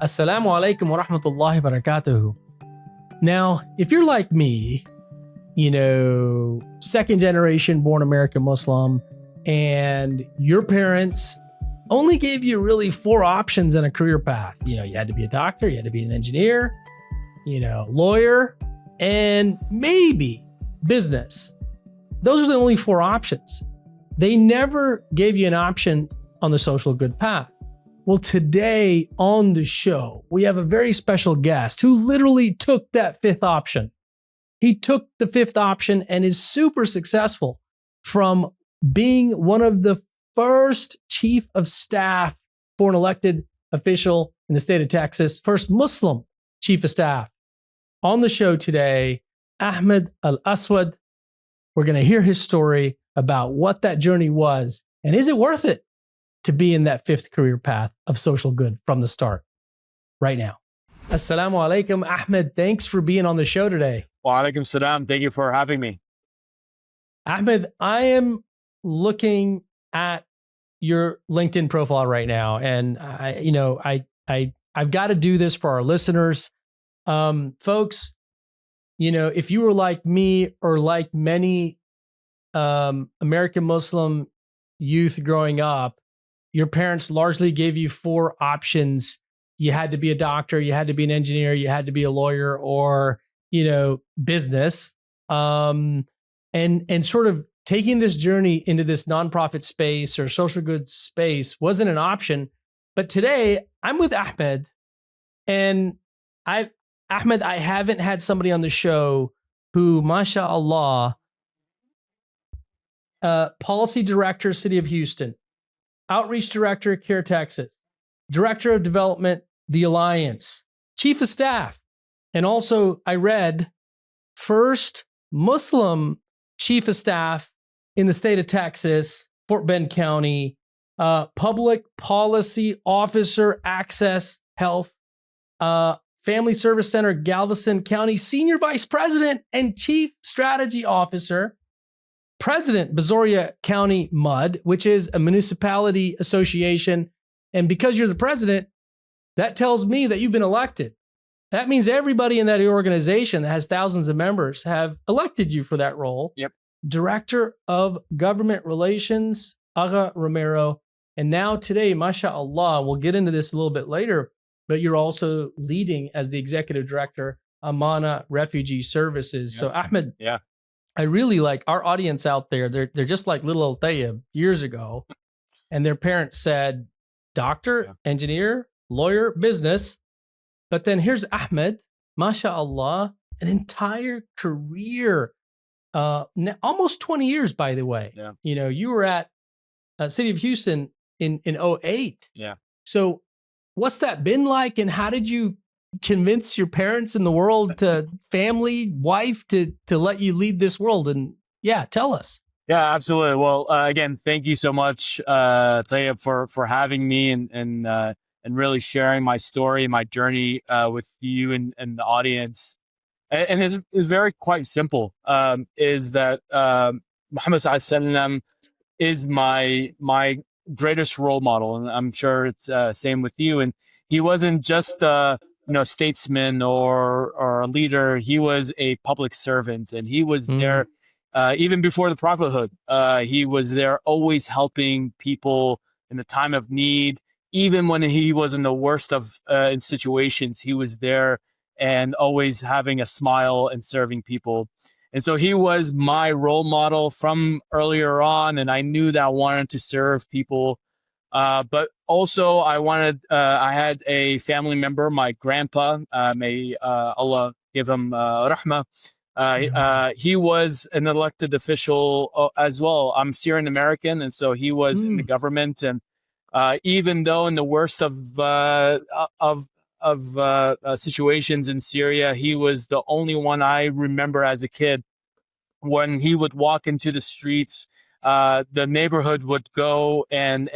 Assalamu alaikum wa rahmatullahi wa barakatuhu. Now, if you're like me, second generation born American Muslim, and your parents only gave you really four options in a career path. You had to be a doctor, you had to be an engineer, lawyer, and maybe business. Those are the only four options. They never gave you an option on the social good path. Well, today on the show, we have a very special guest who literally took that fifth option. He took the fifth option and is super successful, from being one of the first chief of staff for an elected official in the state of Texas, first Muslim chief of staff. On the show today, Ahmad Alaswad. We're going to hear his story about what that journey was, and is it worth it to be in that fifth career path of social good from the start right now. Assalamu alaikum, Ahmed. Thanks for being on the show today. Wa alaikum salam. Thank you for having me. Ahmed, I am looking at your LinkedIn profile right now, and I've got to do this for our listeners. Folks, if you were like me or like many American Muslim youth growing up, your parents largely gave you four options. You had to be a doctor, you had to be an engineer, you had to be a lawyer, or, business. And sort of taking this journey into this nonprofit space or social good space wasn't an option. But today I'm with Ahmed, and Ahmed, I haven't had somebody on the show who, mashallah, policy director, City of Houston, outreach director, Care Texas, director of development, The Alliance, chief of staff, and also I read first Muslim chief of staff in the state of Texas, Fort Bend County, public policy officer, Access Health, Family Service Center, Galveston County, senior vice president and chief strategy officer, president, Brazoria County MUD, which is a municipality association. And because you're the president, that tells me that you've been elected. That means everybody in that organization that has thousands of members have elected you for that role. Yep. Director of Government Relations, Aga Romero. And now today, mashallah, we'll get into this a little bit later, but you're also leading as the executive director, Amana Refugee Services. Yep. So Ahmed, yeah, I really like our audience out there. They're just like little old Tayyib years ago, and their parents said, doctor, engineer, lawyer, business. But then here's Ahmed, mashallah, an entire career, almost 20 years, by the way. Yeah. You were at City of Houston in 2008. Yeah. So what's that been like, and how did you convince your parents in the world, to family, wife, to let you lead this world? And tell us. Yeah, absolutely. Well, again, thank you so much, Tayyip, for having me and really sharing my story, my journey with you and the audience. And it's very quite simple. Is that Muhammad Sallallahu is my greatest role model, and I'm sure it's same with you. And he wasn't just a statesman or a leader. He was a public servant, and he was there even before the prophethood. He was there always helping people in the time of need. Even when he was in the worst of in situations, he was there and always having a smile and serving people. And so he was my role model from earlier on, and I knew that I wanted to serve people. But also I had a family member, my grandpa, may Allah give him rahmah. He was an elected official as well. I'm Syrian American, and so he was in the government. And even though in the worst of situations in Syria, he was the only one I remember as a kid. When he would walk into the streets, the neighborhood would go and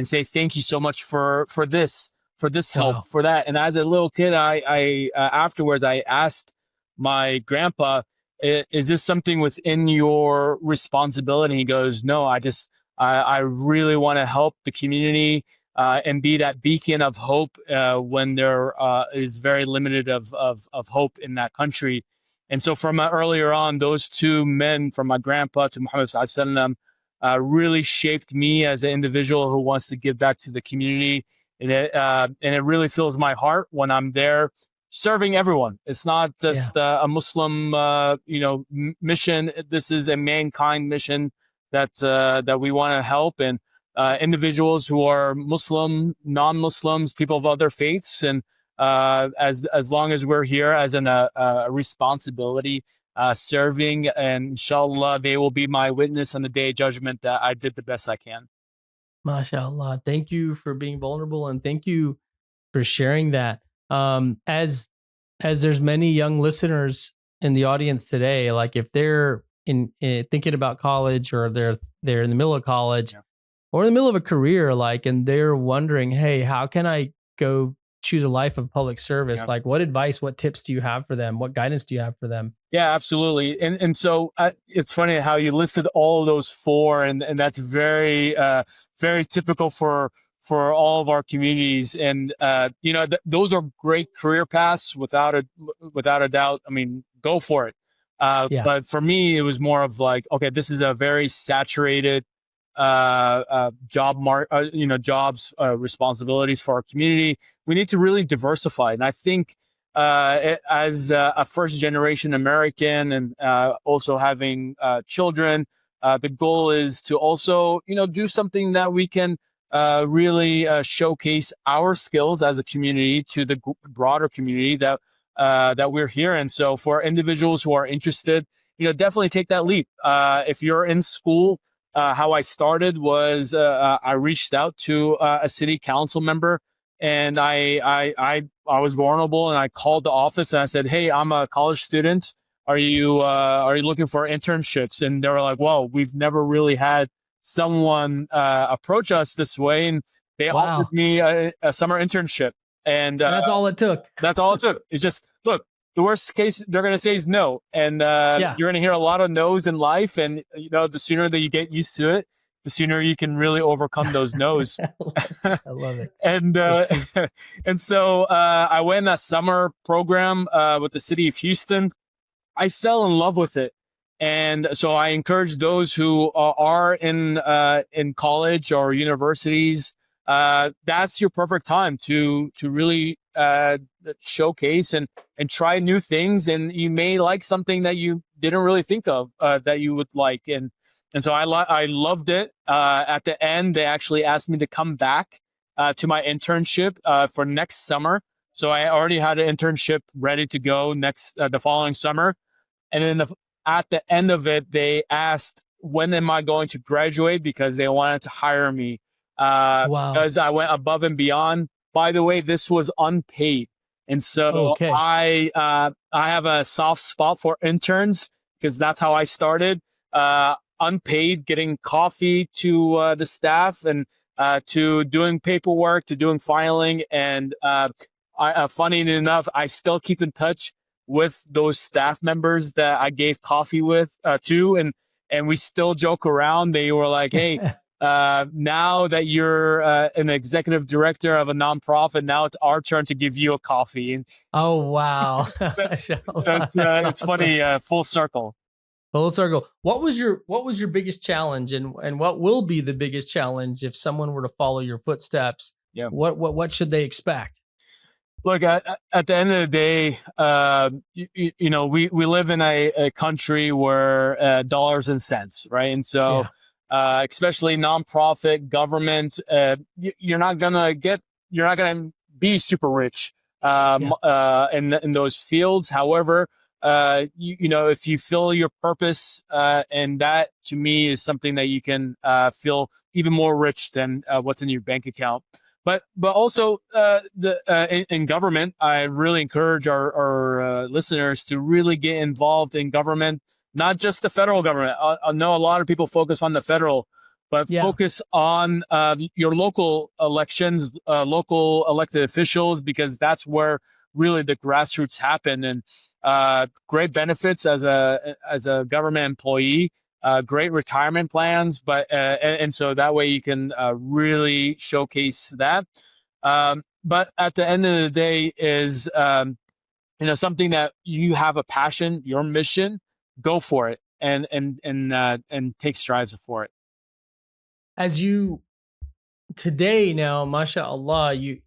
say, thank you so much for this help, for that. And as a little kid, I afterwards, I asked my grandpa, is this something within your responsibility? He goes, no, I really want to help the community. and be that beacon of hope when there is very limited of hope in that country. And so from earlier on, those two men, from my grandpa to Muhammad Sallallahu really shaped me as an individual who wants to give back to the community. And it really fills my heart when I'm there serving everyone. It's not just a Muslim, mission. This is a mankind mission that we want to help, and individuals who are Muslim, non-Muslims, people of other faiths, and as long as we're here as a responsibility, serving, and inshallah, they will be my witness on the day of judgment that I did the best I can. MashaAllah. Thank you for being vulnerable, and thank you for sharing that. As there's many young listeners in the audience today, like if they're in thinking about college, or they're in the middle of college, or in the middle of a career, like, and they're wondering, hey, how can I go choose a life of public service? Like, what advice, what tips do you have for them? What guidance do you have for them? Yeah, absolutely. And so it's funny how you listed all of those four, and that's very very typical for all of our communities. And those are great career paths without a doubt. I mean, go for it. But for me, it was more of like, okay, this is a very saturated jobs, responsibilities for our community. We need to really diversify. And I think as a first generation American, and also having children, the goal is to also, do something that we can really showcase our skills as a community to the broader community that we're here. And so for individuals who are interested, definitely take that leap. If you're in school, how I started was I reached out to a city council member, and I was vulnerable, and I called the office and I said, "Hey, I'm a college student. Are you looking for internships?" And they were like, "Well, we've never really had someone approach us this way," and they offered me a summer internship. And that's all it took. That's all it took. It's just, look, the worst case they're going to say is no. And you're going to hear a lot of no's in life. And, the sooner that you get used to it, the sooner you can really overcome those no's. I love it. And so I went a summer program with the city of Houston. I fell in love with it. And so I encourage those who are in college or universities, that's your perfect time to really showcase and try new things. And you may like something that you didn't really think of that you would like. And so I loved it. At the end, they actually asked me to come back to my internship for next summer. So I already had an internship ready to go the following summer. And then at the end of it, they asked, when am I going to graduate? Because they wanted to hire me. Because I went above and beyond. By the way, this was unpaid. And so I have a soft spot for interns, because that's how I started. Unpaid, getting coffee to the staff, and to doing paperwork, to doing filing. And funny enough, I still keep in touch with those staff members that I gave coffee with to, and we still joke around. They were like, "Hey, now that you're an executive director of a nonprofit, now it's our turn to give you a coffee." And oh wow! so it's awesome. Funny, full circle. Full circle. What was your biggest challenge, and what will be the biggest challenge if someone were to follow your footsteps? Yeah. What should they expect? Look, at the end of the day, we live in a country where dollars and cents, right? And so, especially nonprofit, government, you're not gonna be super rich in those fields. However, if you feel your purpose, and that to me is something that you can feel even more rich than what's in your bank account. But also in government, I really encourage our listeners to really get involved in government, not just the federal government. I know a lot of people focus on the federal, but focus on your local elections, local elected officials, because that's where really the grassroots happen. And great benefits as a government employee. great retirement plans, but and so that way you can really showcase that. But at the end of the day is something that you have a passion, your mission, go for it and take strides for it. As you today now, mashallah, you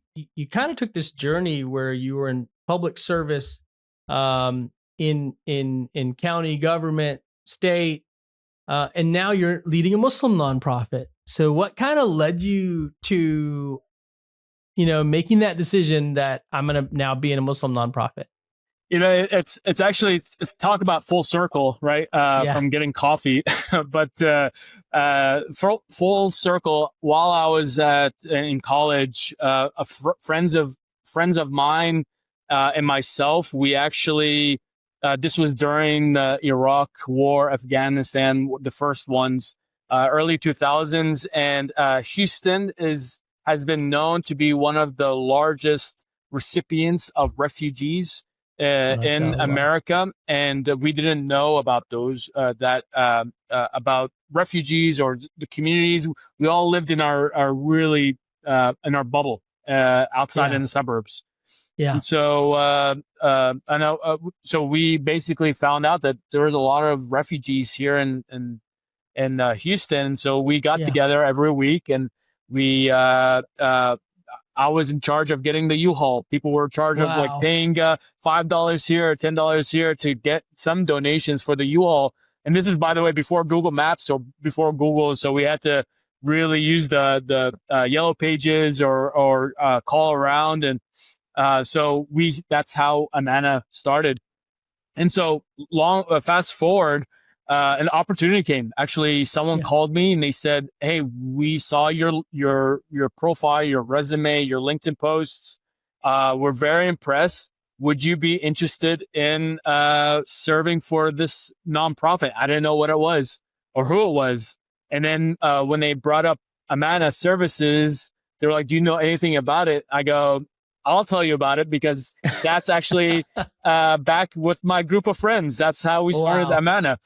kind of took this journey where you were in public service, in county government, state, and now you're leading a Muslim nonprofit. So what kind of led you to, making that decision that I'm going to now be in a Muslim nonprofit? It's actually talk about full circle, right? From getting coffee, but full circle. While I was in college, friends of mine and myself, we actually this was during the Iraq War, Afghanistan, the first ones, early 2000s, and Houston has been known to be one of the largest recipients of refugees in America, and we didn't know about those about refugees or the communities. We all lived in our really in our bubble outside in the suburbs. Yeah. And so I know. So we basically found out that there was a lot of refugees here in Houston. So we got together every week, and we I was in charge of getting the U-Haul. People were in charge of like paying $5 here or $10 here to get some donations for the U-Haul. And this is, by the way, before Google Maps or before Google. So we had to really use the yellow pages or call around. And so that's how Amana started. And so fast forward, an opportunity came. Actually, someone called me and they said, "Hey, we saw your profile, your resume, your LinkedIn posts. We're very impressed. Would you be interested in serving for this nonprofit?" I didn't know what it was or who it was. And then when they brought up Amana Services, they were like, "Do you know anything about it?" I go, "I'll tell you about it because that's actually back with my group of friends. That's how we started Amana."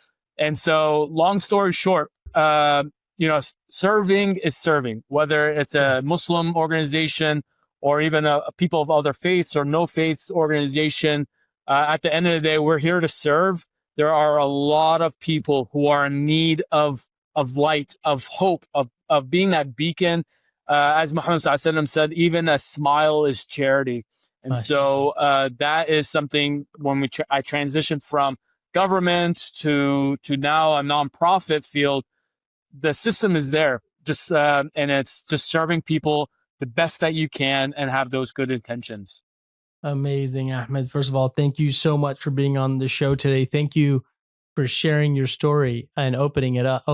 And so, long story short, serving is serving, whether it's a Muslim organization or even a people of other faiths or no faiths organization. At the end of the day, we're here to serve. There are a lot of people who are in need of light, of hope, of being that beacon. As Muhammad ﷺ said, even a smile is charity. And so that is something when I transitioned from government to now a nonprofit field, the system is there, just and it's just serving people the best that you can and have those good intentions. Amazing, Ahmed. First of all, thank you so much for being on the show today. Thank you for sharing your story and opening up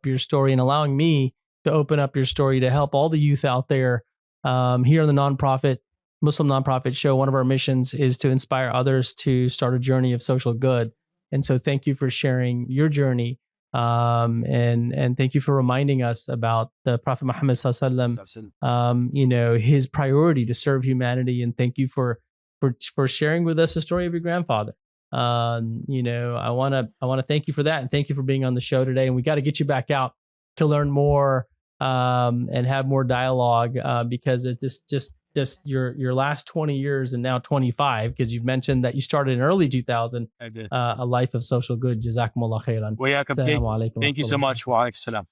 your story and allowing me to open up your story to help all the youth out there. Here on the Muslim nonprofit show, one of our missions is to inspire others to start a journey of social good. And so thank you for sharing your journey. And thank you for reminding us about the Prophet Muhammad sallallahu his priority to serve humanity. And thank you for sharing with us the story of your grandfather. I want to thank you for that. And thank you for being on the show today. And we got to get you back out to learn more, and have more dialogue, because it's just your last 20 years and now 25, because you've mentioned that you started in early 2000, I did. A life of social good. Jazakumullah khairan. Thank you so much. Wa alaikum salam.